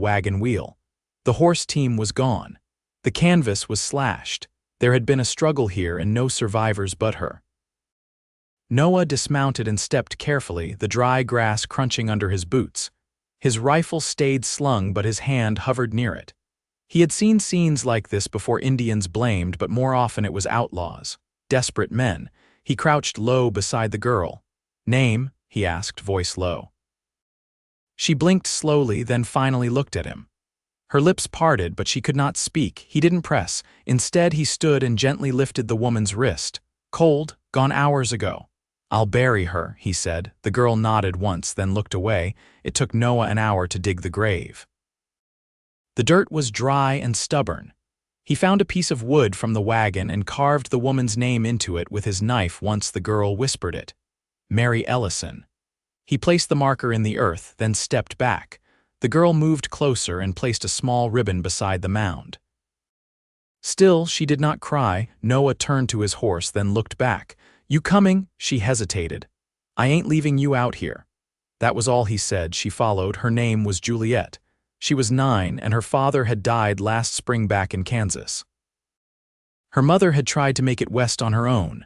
wagon wheel. The horse team was gone. The canvas was slashed. There had been a struggle here and no survivors but her. Noah dismounted and stepped carefully, the dry grass crunching under his boots. His rifle stayed slung, but his hand hovered near it. He had seen scenes like this before, Indians blamed, but more often it was outlaws, desperate men. He crouched low beside the girl. "Name?" he asked, voice low. She blinked slowly, then finally looked at him. Her lips parted, but she could not speak. He didn't press. Instead, he stood and gently lifted the woman's wrist. "Cold, gone hours ago." "I'll bury her," he said. The girl nodded once, then looked away. It took Noah an hour to dig the grave. The dirt was dry and stubborn. He found a piece of wood from the wagon and carved the woman's name into it with his knife once the girl whispered it. Mary Ellison. He placed the marker in the earth, then stepped back. The girl moved closer and placed a small ribbon beside the mound. Still, she did not cry. Noah turned to his horse, then looked back. "You coming?" She hesitated. "I ain't leaving you out here." That was all he said. She followed. Her name was Juliet. She was 9, and her father had died last spring back in Kansas. Her mother had tried to make it west on her own.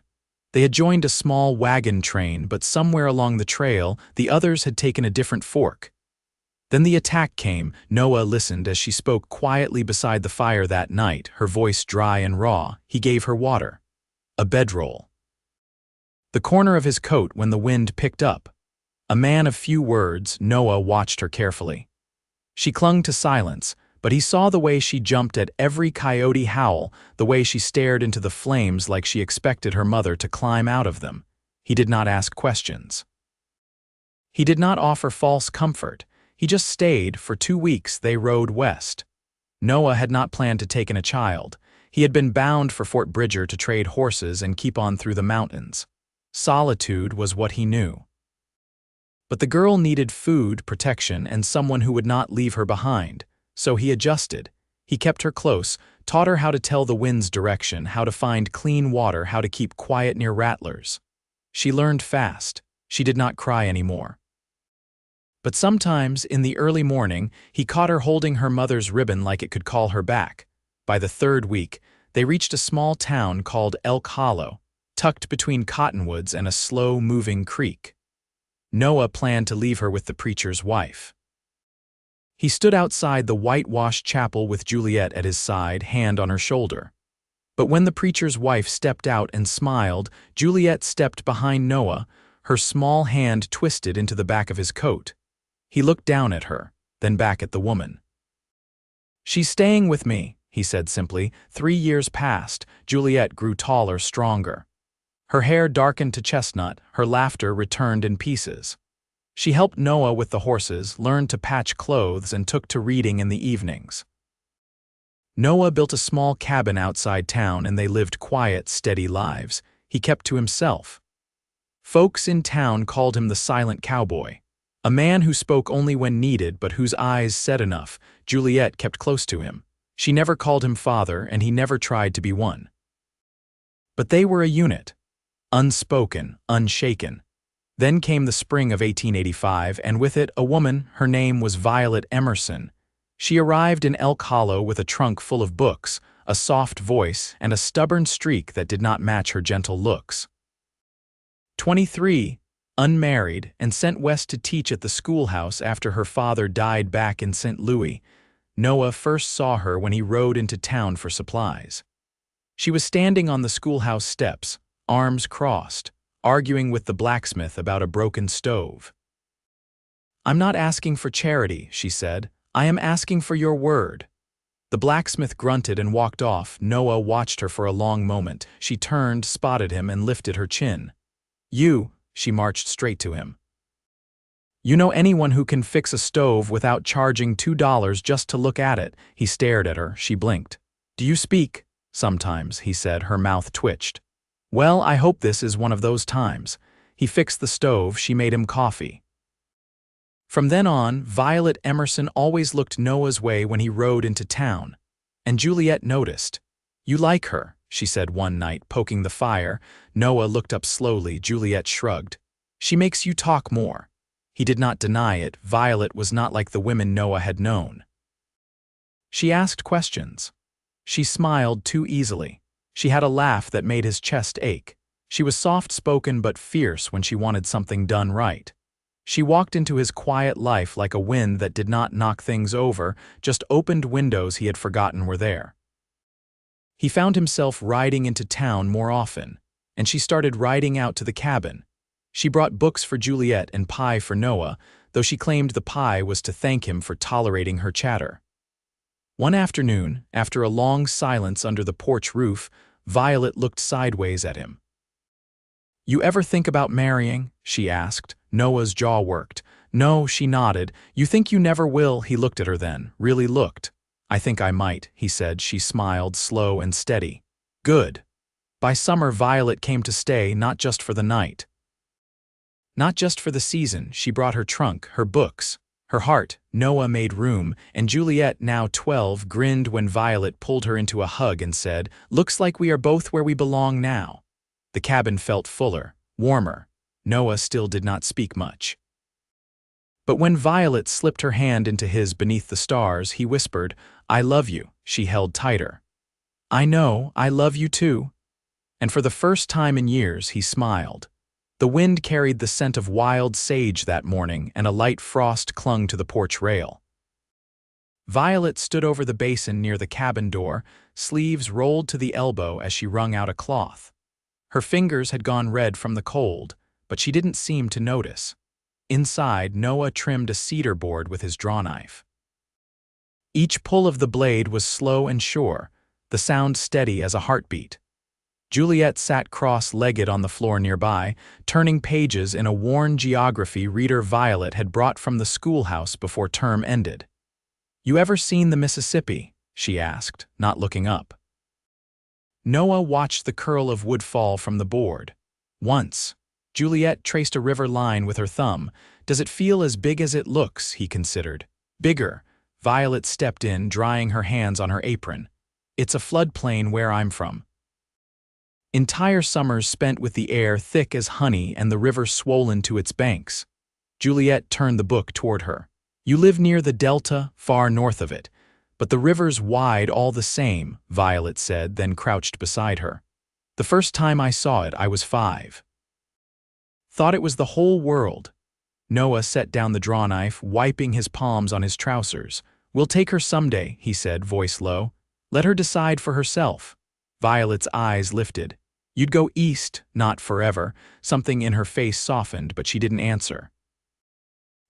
They had joined a small wagon train, but somewhere along the trail, the others had taken a different fork. Then the attack came. Noah listened as she spoke quietly beside the fire that night, her voice dry and raw. He gave her water. A bedroll. The corner of his coat when the wind picked up. A man of few words, Noah watched her carefully. She clung to silence, but he saw the way she jumped at every coyote howl, the way she stared into the flames like she expected her mother to climb out of them. He did not ask questions. He did not offer false comfort. He just stayed. For 2 weeks they rode west. Noah had not planned to take in a child. He had been bound for Fort Bridger to trade horses and keep on through the mountains. Solitude was what he knew. But the girl needed food, protection, and someone who would not leave her behind. So he adjusted. He kept her close, taught her how to tell the wind's direction, how to find clean water, how to keep quiet near rattlers. She learned fast. She did not cry anymore. But sometimes, in the early morning, he caught her holding her mother's ribbon like it could call her back. By the 3rd week, they reached a small town called Elk Hollow, tucked between cottonwoods and a slow-moving creek. Noah planned to leave her with the preacher's wife. He stood outside the whitewashed chapel with Juliet at his side, hand on her shoulder. But when the preacher's wife stepped out and smiled, Juliet stepped behind Noah, her small hand twisted into the back of his coat. He looked down at her, then back at the woman. "She's staying with me," he said simply. 3 years passed. Juliet grew taller, stronger. Her hair darkened to chestnut, her laughter returned in pieces. She helped Noah with the horses, learned to patch clothes, and took to reading in the evenings. Noah built a small cabin outside town, and they lived quiet, steady lives. He kept to himself. Folks in town called him the silent cowboy, a man who spoke only when needed but whose eyes said enough. Juliet kept close to him. She never called him father, and he never tried to be one. But they were a unit. Unspoken, unshaken. Then came the spring of 1885, and with it a woman. Her name was Violet Emerson. She arrived in Elk Hollow with a trunk full of books, a soft voice, and a stubborn streak that did not match her gentle looks. 23, unmarried, and sent west to teach at the schoolhouse after her father died back in St. Louis. Noah first saw her when he rode into town for supplies. She was standing on the schoolhouse steps, arms crossed, arguing with the blacksmith about a broken stove. "I'm not asking for charity," she said. "I am asking for your word." The blacksmith grunted and walked off. Noah watched her for a long moment. She turned, spotted him, and lifted her chin. "You," she marched straight to him. "You know anyone who can fix a stove without charging $2 just to look at it?" He stared at her. She blinked. "Do you speak?" "Sometimes," he said. Her mouth twitched. "Well, I hope this is one of those times." He fixed the stove. She made him coffee. From then on, Violet Emerson always looked Noah's way when he rode into town. And Juliet noticed. "You like her," she said one night, poking the fire. Noah looked up slowly. Juliet shrugged. "She makes you talk more." He did not deny it. Violet was not like the women Noah had known. She asked questions. She smiled too easily. She had a laugh that made his chest ache. She was soft-spoken but fierce when she wanted something done right. She walked into his quiet life like a wind that did not knock things over, just opened windows he had forgotten were there. He found himself riding into town more often, and she started riding out to the cabin. She brought books for Juliet and pie for Noah, though she claimed the pie was to thank him for tolerating her chatter. One afternoon, after a long silence under the porch roof, Violet looked sideways at him. "You ever think about marrying?" she asked. Noah's jaw worked. "No," she nodded. "You think you never will?" He looked at her then, really looked. "I think I might," he said. She smiled, slow and steady. "Good." By summer, Violet came to stay, not just for the night. Not just for the season. She brought her trunk, her books, her heart. Noah made room, and Juliet, now 12, grinned when Violet pulled her into a hug and said, "Looks like we are both where we belong now." The cabin felt fuller, warmer. Noah still did not speak much. But when Violet slipped her hand into his beneath the stars, he whispered, "I love you." She held tighter. "I know, I love you too." And for the first time in years, he smiled. The wind carried the scent of wild sage that morning, and a light frost clung to the porch rail. Violet stood over the basin near the cabin door, sleeves rolled to the elbow as she wrung out a cloth. Her fingers had gone red from the cold, but she didn't seem to notice. Inside, Noah trimmed a cedar board with his drawknife. Each pull of the blade was slow and sure, the sound steady as a heartbeat. Juliet sat cross-legged on the floor nearby, turning pages in a worn geography reader Violet had brought from the schoolhouse before term ended. "You ever seen the Mississippi?" she asked, not looking up. Noah watched the curl of wood fall from the board. "Once." Juliet traced a river line with her thumb. "Does it feel as big as it looks?" he considered. "Bigger." Violet stepped in, drying her hands on her apron. "It's a floodplain where I'm from." Entire summers spent with the air thick as honey and the river swollen to its banks. Juliet turned the book toward her. "You live near the delta, far north of it. But the river's wide all the same," Violet said, then crouched beside her. "The first time I saw it, I was 5. Thought it was the whole world." Noah set down the drawknife, wiping his palms on his trousers. "We'll take her someday," he said, voice low. "Let her decide for herself." Violet's eyes lifted. "You'd go east, not forever." Something in her face softened, but she didn't answer.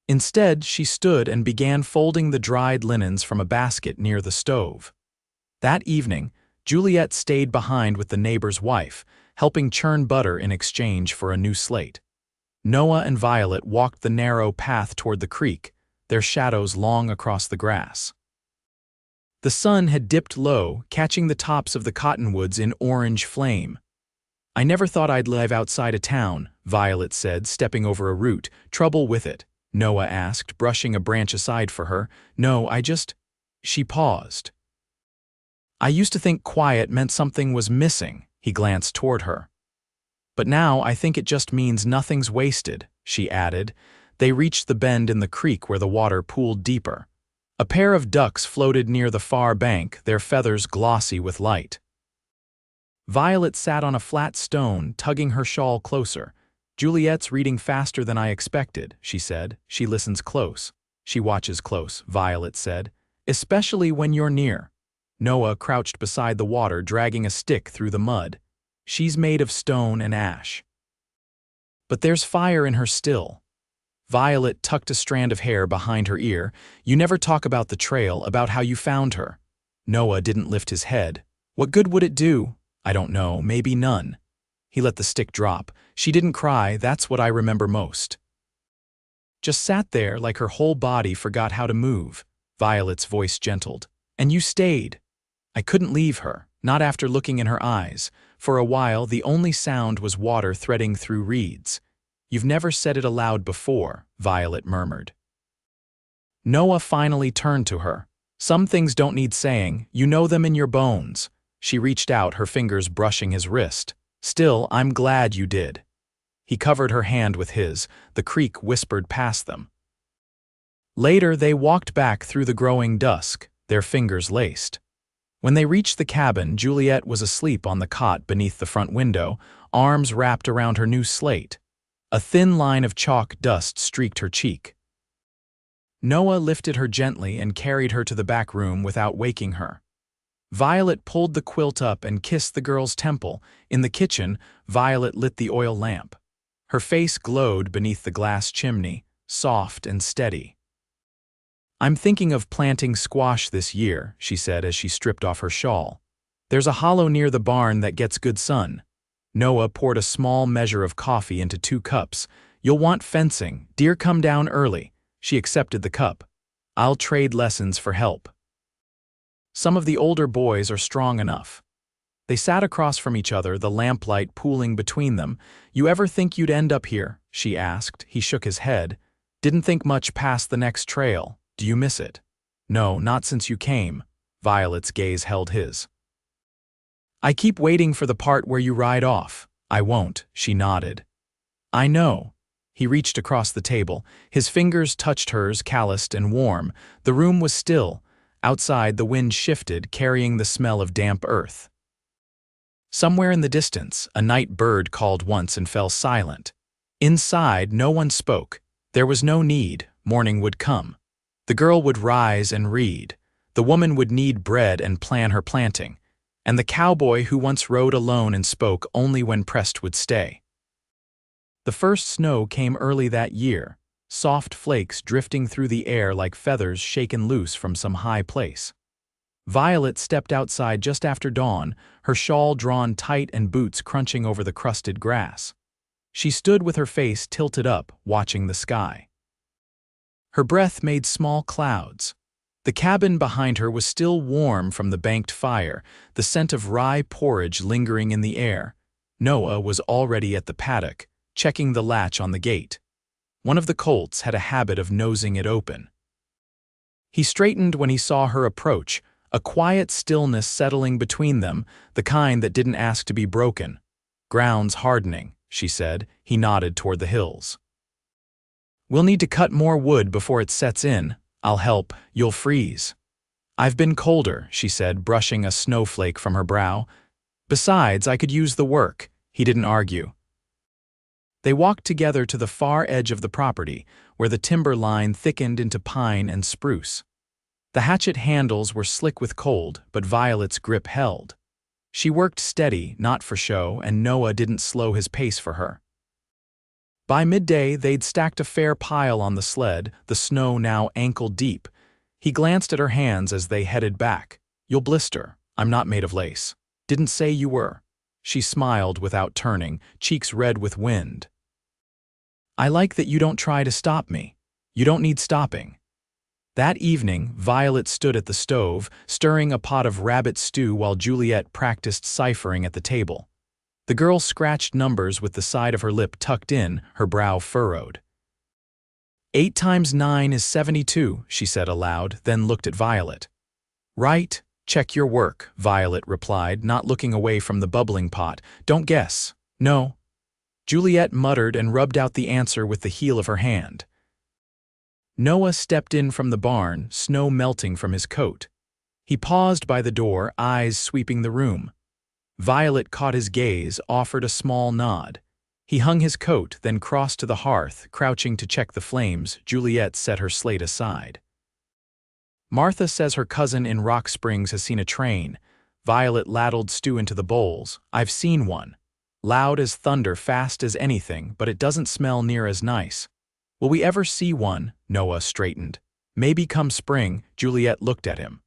Instead, she stood and began folding the dried linens from a basket near the stove. That evening, Juliet stayed behind with the neighbor's wife, helping churn butter in exchange for a new slate. Noah and Violet walked the narrow path toward the creek, their shadows long across the grass. The sun had dipped low, catching the tops of the cottonwoods in orange flame. "I never thought I'd live outside a town," Violet said, stepping over a root. "Trouble with it?" Noah asked, brushing a branch aside for her. "No, I just—" She paused. "I used to think quiet meant something was missing," he glanced toward her. "But now I think it just means nothing's wasted," she added. They reached the bend in the creek where the water pooled deeper. A pair of ducks floated near the far bank, their feathers glossy with light. Violet sat on a flat stone, tugging her shawl closer. "Juliet's reading faster than I expected," she said. "She listens close." "She watches close," Violet said. "Especially when you're near." Noah crouched beside the water, dragging a stick through the mud. "She's made of stone and ash. But there's fire in her still." Violet tucked a strand of hair behind her ear. "You never talk about the trail, about how you found her." Noah didn't lift his head. "What good would it do?" "I don't know, maybe none." He let the stick drop. "She didn't cry, that's what I remember most. Just sat there like her whole body forgot how to move." Violet's voice gentled. "And you stayed." "I couldn't leave her, not after looking in her eyes. For a while, the only sound was water threading through reeds." "You've never said it aloud before," Violet murmured. Noah finally turned to her. "Some things don't need saying, you know them in your bones." She reached out, her fingers brushing his wrist. "Still, I'm glad you did." He covered her hand with his. The creek whispered past them. Later, they walked back through the growing dusk. their fingers laced. When they reached the cabin, Juliet was asleep on the cot beneath the front window, arms wrapped around her new slate. A thin line of chalk dust streaked her cheek. Noah lifted her gently and carried her to the back room without waking her. Violet pulled the quilt up and kissed the girl's temple. In the kitchen, Violet lit the oil lamp. Her face glowed beneath the glass chimney, soft and steady. "I'm thinking of planting squash this year," she said as she stripped off her shawl. "There's a hollow near the barn that gets good sun." Noah poured a small measure of coffee into 2 cups. "You'll want fencing. Deer come down early." She accepted the cup. "I'll trade lessons for help. Some of the older boys are strong enough." They sat across from each other, the lamplight pooling between them. "You ever think you'd end up here?" she asked. He shook his head. "Didn't think much past the next trail. Do you miss it?" "No, not since you came." Violet's gaze held his. "I keep waiting for the part where you ride off." "I won't," she nodded. "I know." He reached across the table. His fingers touched hers, calloused and warm. The room was still. Outside, the wind shifted, carrying the smell of damp earth. Somewhere in the distance, a night bird called once and fell silent. Inside, no one spoke. There was no need. Morning would come. The girl would rise and read. The woman would knead bread and plan her planting. And the cowboy who once rode alone and spoke only when pressed would stay. The first snow came early that year, soft flakes drifting through the air like feathers shaken loose from some high place. Violet stepped outside just after dawn, her shawl drawn tight and boots crunching over the crusted grass. She stood with her face tilted up, watching the sky. Her breath made small clouds. The cabin behind her was still warm from the banked fire, the scent of rye porridge lingering in the air. Noah was already at the paddock, checking the latch on the gate. One of the colts had a habit of nosing it open. He straightened when he saw her approach, a quiet stillness settling between them, the kind that didn't ask to be broken. "Ground's hardening," she said. He nodded toward the hills. "We'll need to cut more wood before it sets in. I'll help. You'll freeze." "I've been colder," she said, brushing a snowflake from her brow. "Besides, I could use the work." He didn't argue. They walked together to the far edge of the property, where the timber line thickened into pine and spruce. The hatchet handles were slick with cold, but Violet's grip held. She worked steady, not for show, and Noah didn't slow his pace for her. By midday, they'd stacked a fair pile on the sled, the snow now ankle-deep. He glanced at her hands as they headed back. "You'll blister. I'm not made of lace." "Didn't say you were." She smiled without turning, cheeks red with wind. "I like that you don't try to stop me. You don't need stopping." That evening, Violet stood at the stove, stirring a pot of rabbit stew while Juliet practiced ciphering at the table. The girl scratched numbers with the side of her lip tucked in, her brow furrowed. 8 times 9 is 72, she said aloud, then looked at Violet. "Right, check your work," Violet replied, not looking away from the bubbling pot. "Don't guess." "No." Juliet muttered and rubbed out the answer with the heel of her hand. Noah stepped in from the barn, snow melting from his coat. He paused by the door, eyes sweeping the room. Violet caught his gaze, offered a small nod. He hung his coat, then crossed to the hearth, crouching to check the flames. Juliet set her slate aside. "Martha says her cousin in Rock Springs has seen a train." Violet ladled stew into the bowls. "I've seen one. Loud as thunder, fast as anything, but it doesn't smell near as nice." "Will we ever see one?" Noah straightened. "Maybe come spring." Juliet looked at him.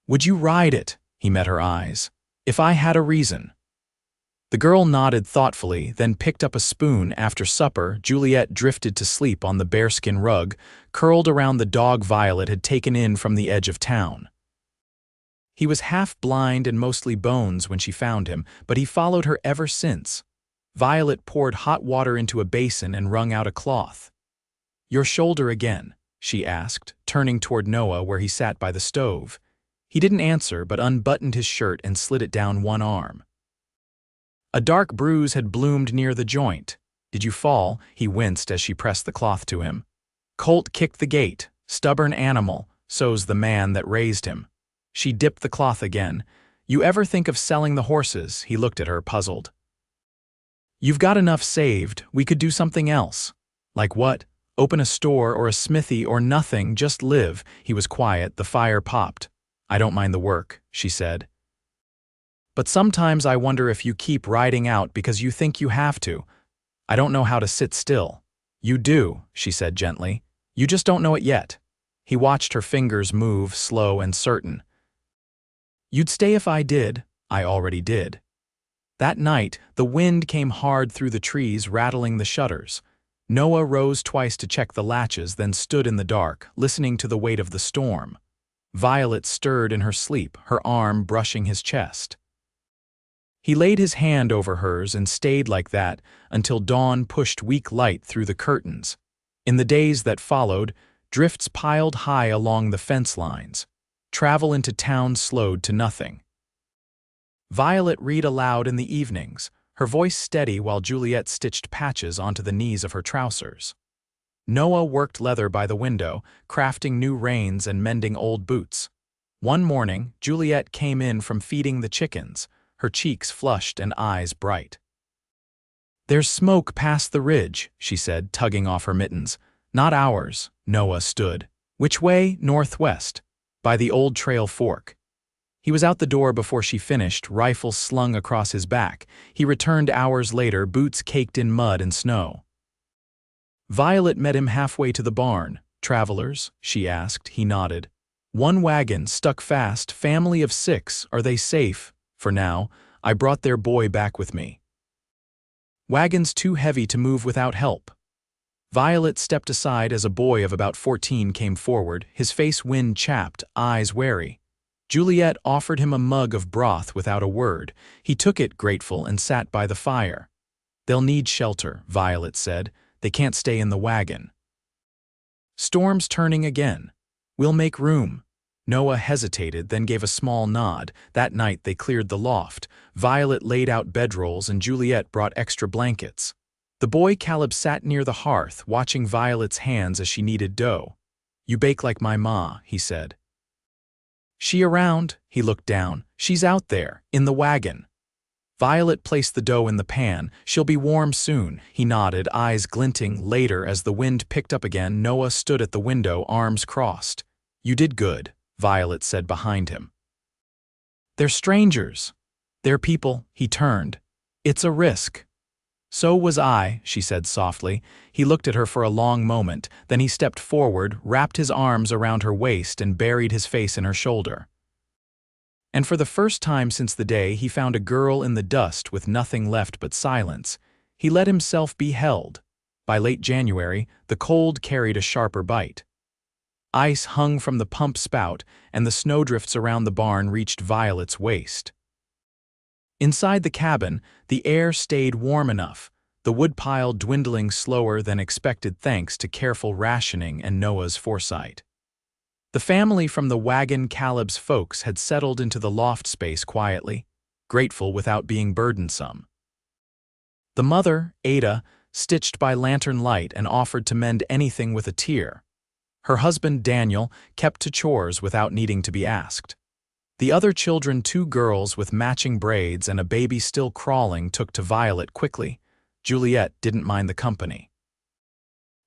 "Would you ride it?" He met her eyes. "If I had a reason." The girl nodded thoughtfully, then picked up a spoon. After supper, Juliet drifted to sleep on the bearskin rug, curled around the dog Violet had taken in from the edge of town. He was half blind and mostly bones when she found him, but he followed her ever since. Violet poured hot water into a basin and wrung out a cloth. "Your shoulder again?" she asked, turning toward Noah where he sat by the stove. He didn't answer, but unbuttoned his shirt and slid it down one arm. A dark bruise had bloomed near the joint. "Did you fall?" He winced as she pressed the cloth to him. "Colt kicked the gate. Stubborn animal." so's the man that raised him. She dipped the cloth again. You ever think of selling the horses? He looked at her, puzzled. You've got enough saved, we could do something else. Like what? Open a store or a smithy or nothing, just live. He was quiet, the fire popped. I don't mind the work, she said. But sometimes I wonder if you keep riding out because you think you have to. I don't know how to sit still. You do, she said gently. You just don't know it yet. He watched her fingers move, slow and certain. You'd stay if I did. I already did. That night, the wind came hard through the trees, rattling the shutters. Noah rose twice to check the latches, then stood in the dark, listening to the weight of the storm. Violet stirred in her sleep, her arm brushing his chest. He laid his hand over hers and stayed like that until dawn pushed weak light through the curtains. In the days that followed, drifts piled high along the fence lines. Travel into town slowed to nothing. Violet read aloud in the evenings, her voice steady while Juliet stitched patches onto the knees of her trousers. Noah worked leather by the window, crafting new reins and mending old boots. One morning, Juliet came in from feeding the chickens, her cheeks flushed and eyes bright. There's smoke past the ridge, she said, tugging off her mittens. Not ours. Noah stood. Which way? Northwest. By the old trail fork. He was out the door before she finished, rifle slung across his back. He returned hours later, boots caked in mud and snow. Violet met him halfway to the barn. Travelers? She asked. He nodded. One wagon, stuck fast, family of 6. Are they safe? For now. I brought their boy back with me. Wagon's too heavy to move without help. Violet stepped aside as a boy of about 14 came forward, his face wind-chapped, eyes wary. Juliet offered him a mug of broth without a word. He took it, grateful, and sat by the fire. They'll need shelter, Violet said. They can't stay in the wagon. Storm's turning again. We'll make room. Noah hesitated, then gave a small nod. That night they cleared the loft. Violet laid out bedrolls and Juliet brought extra blankets. The boy Caleb sat near the hearth, watching Violet's hands as she kneaded dough. You bake like my ma, he said. She around? He looked down. She's out there, in the wagon. Violet placed the dough in the pan. She'll be warm soon. He nodded, eyes glinting. Later, as the wind picked up again, Noah stood at the window, arms crossed. You did good, Violet said behind him. They're strangers. They're people. He turned. It's a risk. So was I, she said softly. He looked at her for a long moment, then he stepped forward, wrapped his arms around her waist and buried his face in her shoulder. And for the first time since the day he found a girl in the dust with nothing left but silence, he let himself be held. By late January, the cold carried a sharper bite. Ice hung from the pump spout, and the snowdrifts around the barn reached Violet's waist. Inside the cabin, the air stayed warm enough, the woodpile dwindling slower than expected thanks to careful rationing and Noah's foresight. The family from the wagon Caleb's folks had settled into the loft space quietly, grateful without being burdensome. The mother, Ada, stitched by lantern light and offered to mend anything with a tear. Her husband, Daniel, kept to chores without needing to be asked. The other children, 2 girls with matching braids and a baby still crawling, took to Violet quickly. Juliet didn't mind the company.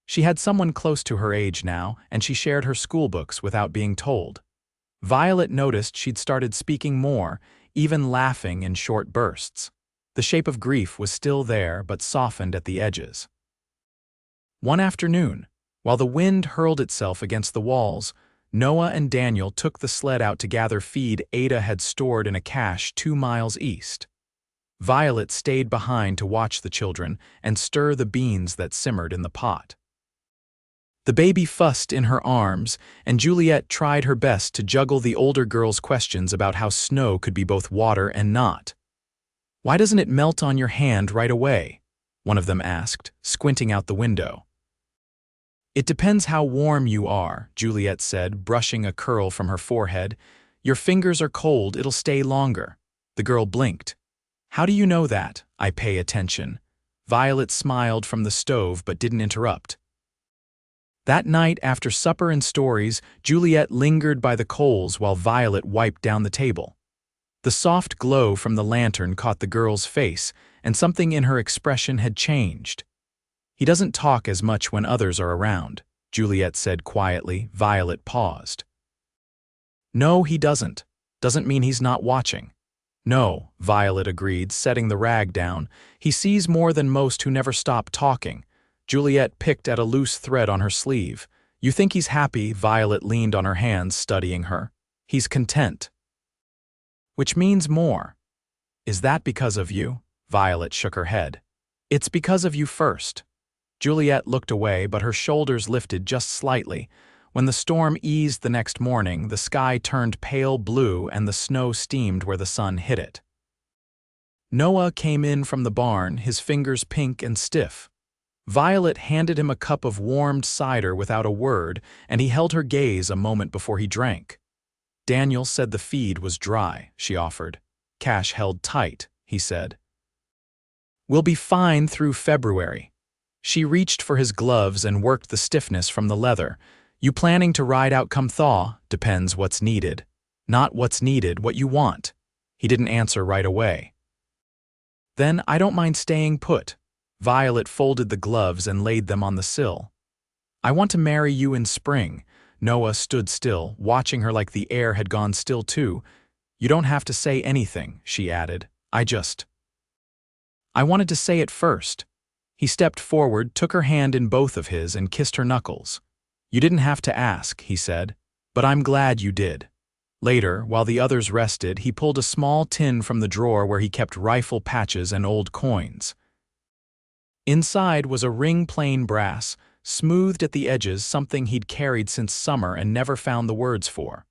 She had someone close to her age now, and she shared her schoolbooks without being told. Violet noticed she'd started speaking more, even laughing in short bursts. The shape of grief was still there, but softened at the edges. One afternoon, while the wind hurled itself against the walls, Noah and Daniel took the sled out to gather feed Ada had stored in a cache 2 miles east. Violet stayed behind to watch the children and stir the beans that simmered in the pot. The baby fussed in her arms, and Juliet tried her best to juggle the older girl's questions about how snow could be both water and not. Why doesn't it melt on your hand right away? One of them asked, squinting out the window. It depends how warm you are, Juliet said, brushing a curl from her forehead. Your fingers are cold, it'll stay longer. The girl blinked. How do you know that? I pay attention. Violet smiled from the stove but didn't interrupt. That night, after supper and stories, Juliet lingered by the coals while Violet wiped down the table. The soft glow from the lantern caught the girl's face, and something in her expression had changed. "He doesn't talk as much when others are around," Juliet said quietly. Violet paused. "No, he doesn't. Doesn't mean he's not watching." "No," Violet agreed, setting the rag down. "He sees more than most who never stop talking." Juliet picked at a loose thread on her sleeve. "You think he's happy?" Violet leaned on her hands, studying her. "He's content." "Which means more." "Is that because of you?" Violet shook her head. "It's because of you first." Juliet looked away, but her shoulders lifted just slightly. When the storm eased the next morning, the sky turned pale blue and the snow steamed where the sun hit it. Noah came in from the barn, his fingers pink and stiff. Violet handed him a cup of warmed cider without a word, and he held her gaze a moment before he drank. "Daniel said the feed was dry," she offered. "Cash held tight," he said. "We'll be fine through February." She reached for his gloves and worked the stiffness from the leather. "You planning to ride out come thaw?" "Depends what's needed." "Not what's needed, what you want." He didn't answer right away. "Then I don't mind staying put." Violet folded the gloves and laid them on the sill. "I want to marry you in spring." Noah stood still, watching her like the air had gone still too. "You don't have to say anything," she added. I wanted to say it first." He stepped forward, took her hand in both of his, and kissed her knuckles. "You didn't have to ask," he said, "but I'm glad you did." Later, while the others rested, he pulled a small tin from the drawer where he kept rifle patches and old coins. Inside was a ring plain brass, smoothed at the edges, something he'd carried since summer and never found the words for.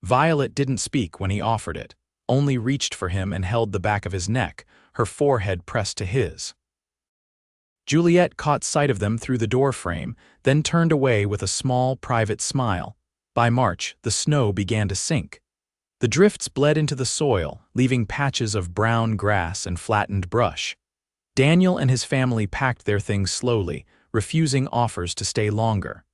Violet didn't speak when he offered it, only reached for him and held the back of his neck, her forehead pressed to his. Juliet caught sight of them through the doorframe, then turned away with a small, private smile. By March, the snow began to sink. The drifts bled into the soil, leaving patches of brown grass and flattened brush. Daniel and his family packed their things slowly, refusing offers to stay longer.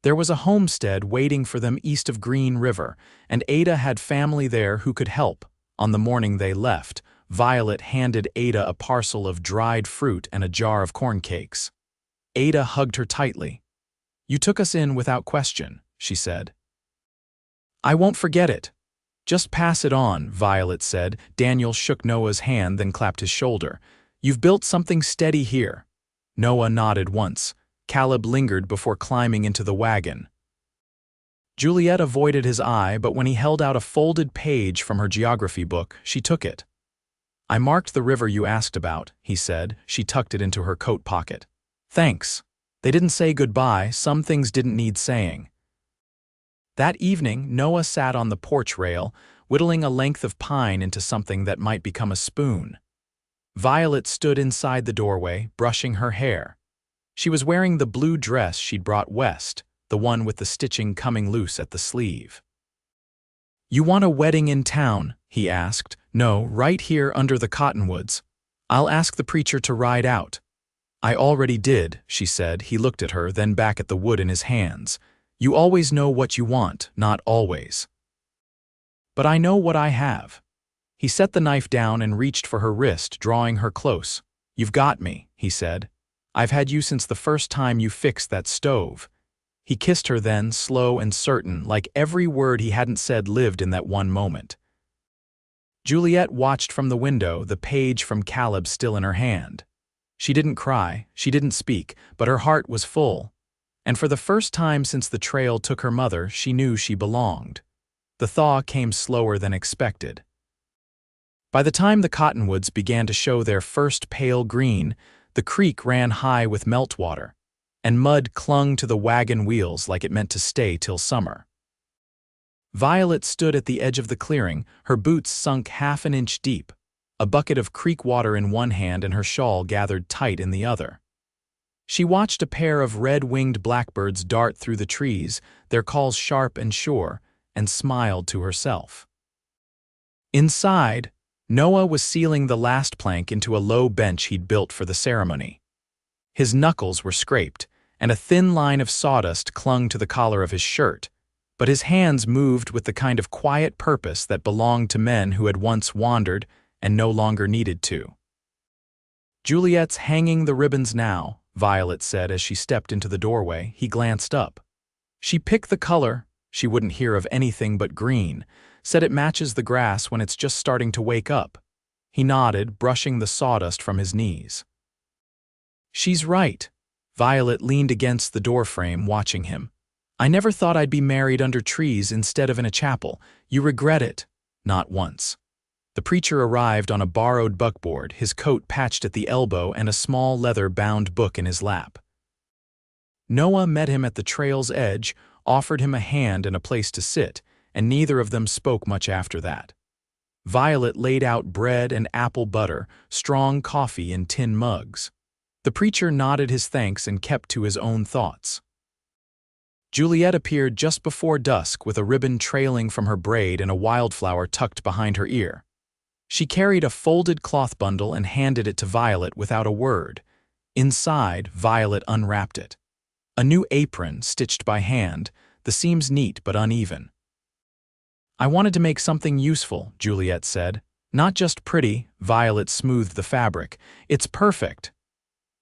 There was a homestead waiting for them east of Green River, and Ada had family there who could help. On the morning they left, Violet handed Ada a parcel of dried fruit and a jar of corn cakes. Ada hugged her tightly. "You took us in without question," she said. "I won't forget it." "Just pass it on," Violet said. Daniel shook Noah's hand, then clapped his shoulder. "You've built something steady here." Noah nodded once. Caleb lingered before climbing into the wagon. Juliet avoided his eye, but when he held out a folded page from her geography book, she took it. "I marked the river you asked about," he said. She tucked it into her coat pocket. "Thanks." They didn't say goodbye. Some things didn't need saying. That evening, Noah sat on the porch rail, whittling a length of pine into something that might become a spoon. Violet stood inside the doorway, brushing her hair. She was wearing the blue dress she'd brought west, the one with the stitching coming loose at the sleeve. "You want a wedding in town?" he asked. "No, right here under the cottonwoods. I'll ask the preacher to ride out." "I already did," she said. He looked at her, then back at the wood in his hands. "You always know what you want, not always." "But I know what I have." He set the knife down and reached for her wrist, drawing her close. "You've got me," he said. "I've had you since the first time you fixed that stove." He kissed her then, slow and certain, like every word he hadn't said lived in that one moment. Juliet watched from the window, the page from Caleb still in her hand. She didn't cry, she didn't speak, but her heart was full. And for the first time since the trail took her mother, she knew she belonged. The thaw came slower than expected. By the time the cottonwoods began to show their first pale green, the creek ran high with meltwater, and mud clung to the wagon wheels like it meant to stay till summer. Violet stood at the edge of the clearing, her boots sunk half an inch deep, a bucket of creek water in one hand and her shawl gathered tight in the other. She watched a pair of red-winged blackbirds dart through the trees, their calls sharp and sure, and smiled to herself. Inside, Noah was sealing the last plank into a low bench he'd built for the ceremony. His knuckles were scraped, and a thin line of sawdust clung to the collar of his shirt, but his hands moved with the kind of quiet purpose that belonged to men who had once wandered and no longer needed to. "Juliet's hanging the ribbons now," Violet said as she stepped into the doorway. He glanced up. She picked the color. She wouldn't hear of anything but green, said it matches the grass when it's just starting to wake up. He nodded, brushing the sawdust from his knees. "She's right." Violet leaned against the doorframe, watching him. "I never thought I'd be married under trees instead of in a chapel. You regret it?" "Not once." The preacher arrived on a borrowed buckboard, his coat patched at the elbow and a small leather-bound book in his lap. Noah met him at the trail's edge, offered him a hand and a place to sit, and neither of them spoke much after that. Violet laid out bread and apple butter, strong coffee in tin mugs. The preacher nodded his thanks and kept to his own thoughts. Juliet appeared just before dusk with a ribbon trailing from her braid and a wildflower tucked behind her ear. She carried a folded cloth bundle and handed it to Violet without a word. Inside, Violet unwrapped it. A new apron, stitched by hand, the seams neat but uneven. "I wanted to make something useful," Juliet said. "Not just pretty," Violet smoothed the fabric. "It's perfect."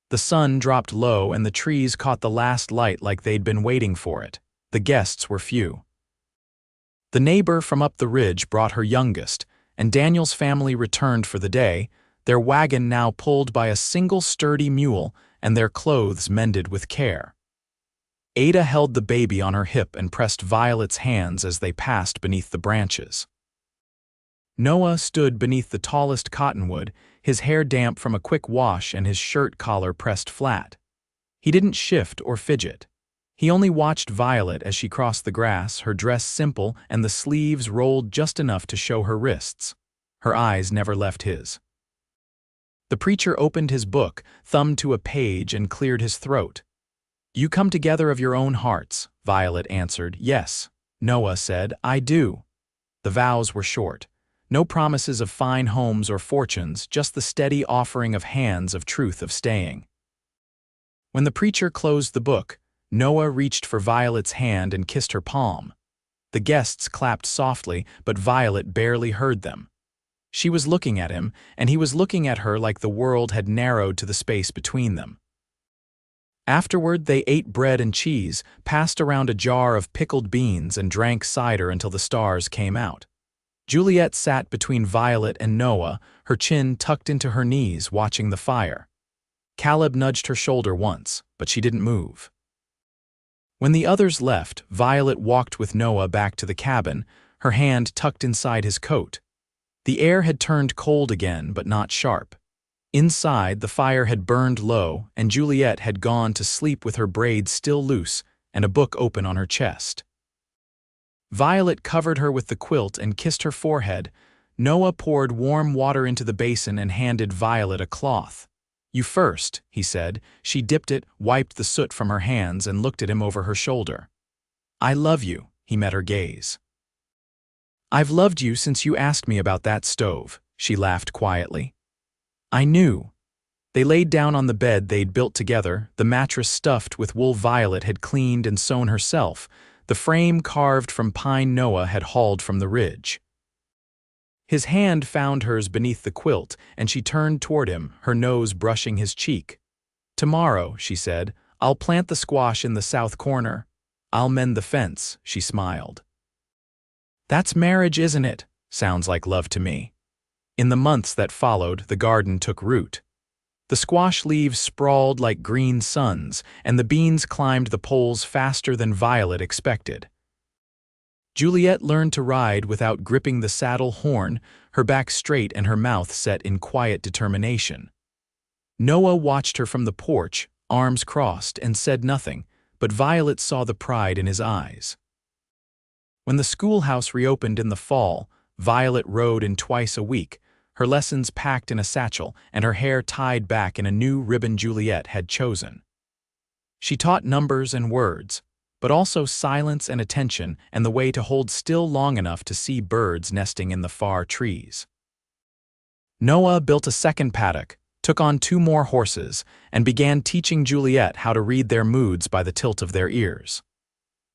The sun dropped low and the trees caught the last light like they'd been waiting for it. The guests were few. The neighbor from up the ridge brought her youngest, and Daniel's family returned for the day, their wagon now pulled by a single sturdy mule and their clothes mended with care. Ada held the baby on her hip and pressed Violet's hands as they passed beneath the branches. Noah stood beneath the tallest cottonwood, his hair damp from a quick wash and his shirt collar pressed flat. He didn't shift or fidget. He only watched Violet as she crossed the grass, her dress simple and the sleeves rolled just enough to show her wrists. Her eyes never left his. The preacher opened his book, thumbed to a page and cleared his throat. "You come together of your own hearts," Violet answered. "Yes." Noah said, "I do." The vows were short. No promises of fine homes or fortunes, just the steady offering of hands of truth of staying. When the preacher closed the book, Noah reached for Violet's hand and kissed her palm. The guests clapped softly, but Violet barely heard them. She was looking at him, and he was looking at her like the world had narrowed to the space between them. Afterward, they ate bread and cheese, passed around a jar of pickled beans, and drank cider until the stars came out. Juliet sat between Violet and Noah, her chin tucked into her knees, watching the fire. Caleb nudged her shoulder once, but she didn't move. When the others left, Violet walked with Noah back to the cabin, her hand tucked inside his coat. The air had turned cold again, but not sharp. Inside, the fire had burned low, and Juliet had gone to sleep with her braids still loose and a book open on her chest. Violet covered her with the quilt and kissed her forehead. Noah poured warm water into the basin and handed Violet a cloth. "You first," he said. She dipped it, wiped the soot from her hands, and looked at him over her shoulder. "I love you," he met her gaze. "I've loved you since you asked me about that stove," she laughed quietly. "I knew." They laid down on the bed they'd built together, the mattress stuffed with wool Violet had cleaned and sewn herself, the frame carved from pine Noah had hauled from the ridge. His hand found hers beneath the quilt, and she turned toward him, her nose brushing his cheek. "Tomorrow," she said, "I'll plant the squash in the south corner. I'll mend the fence," she smiled. "That's marriage, isn't it? Sounds like love to me." In the months that followed, the garden took root. The squash leaves sprawled like green suns, and the beans climbed the poles faster than Violet expected. Juliet learned to ride without gripping the saddle horn, her back straight and her mouth set in quiet determination. Noah watched her from the porch, arms crossed, and said nothing, but Violet saw the pride in his eyes. When the schoolhouse reopened in the fall, Violet rode in twice a week, her lessons packed in a satchel and her hair tied back in a new ribbon Juliet had chosen. She taught numbers and words, but also silence and attention and the way to hold still long enough to see birds nesting in the far trees. Noah built a second paddock, took on 2 more horses, and began teaching Juliet how to read their moods by the tilt of their ears.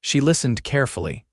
She listened carefully,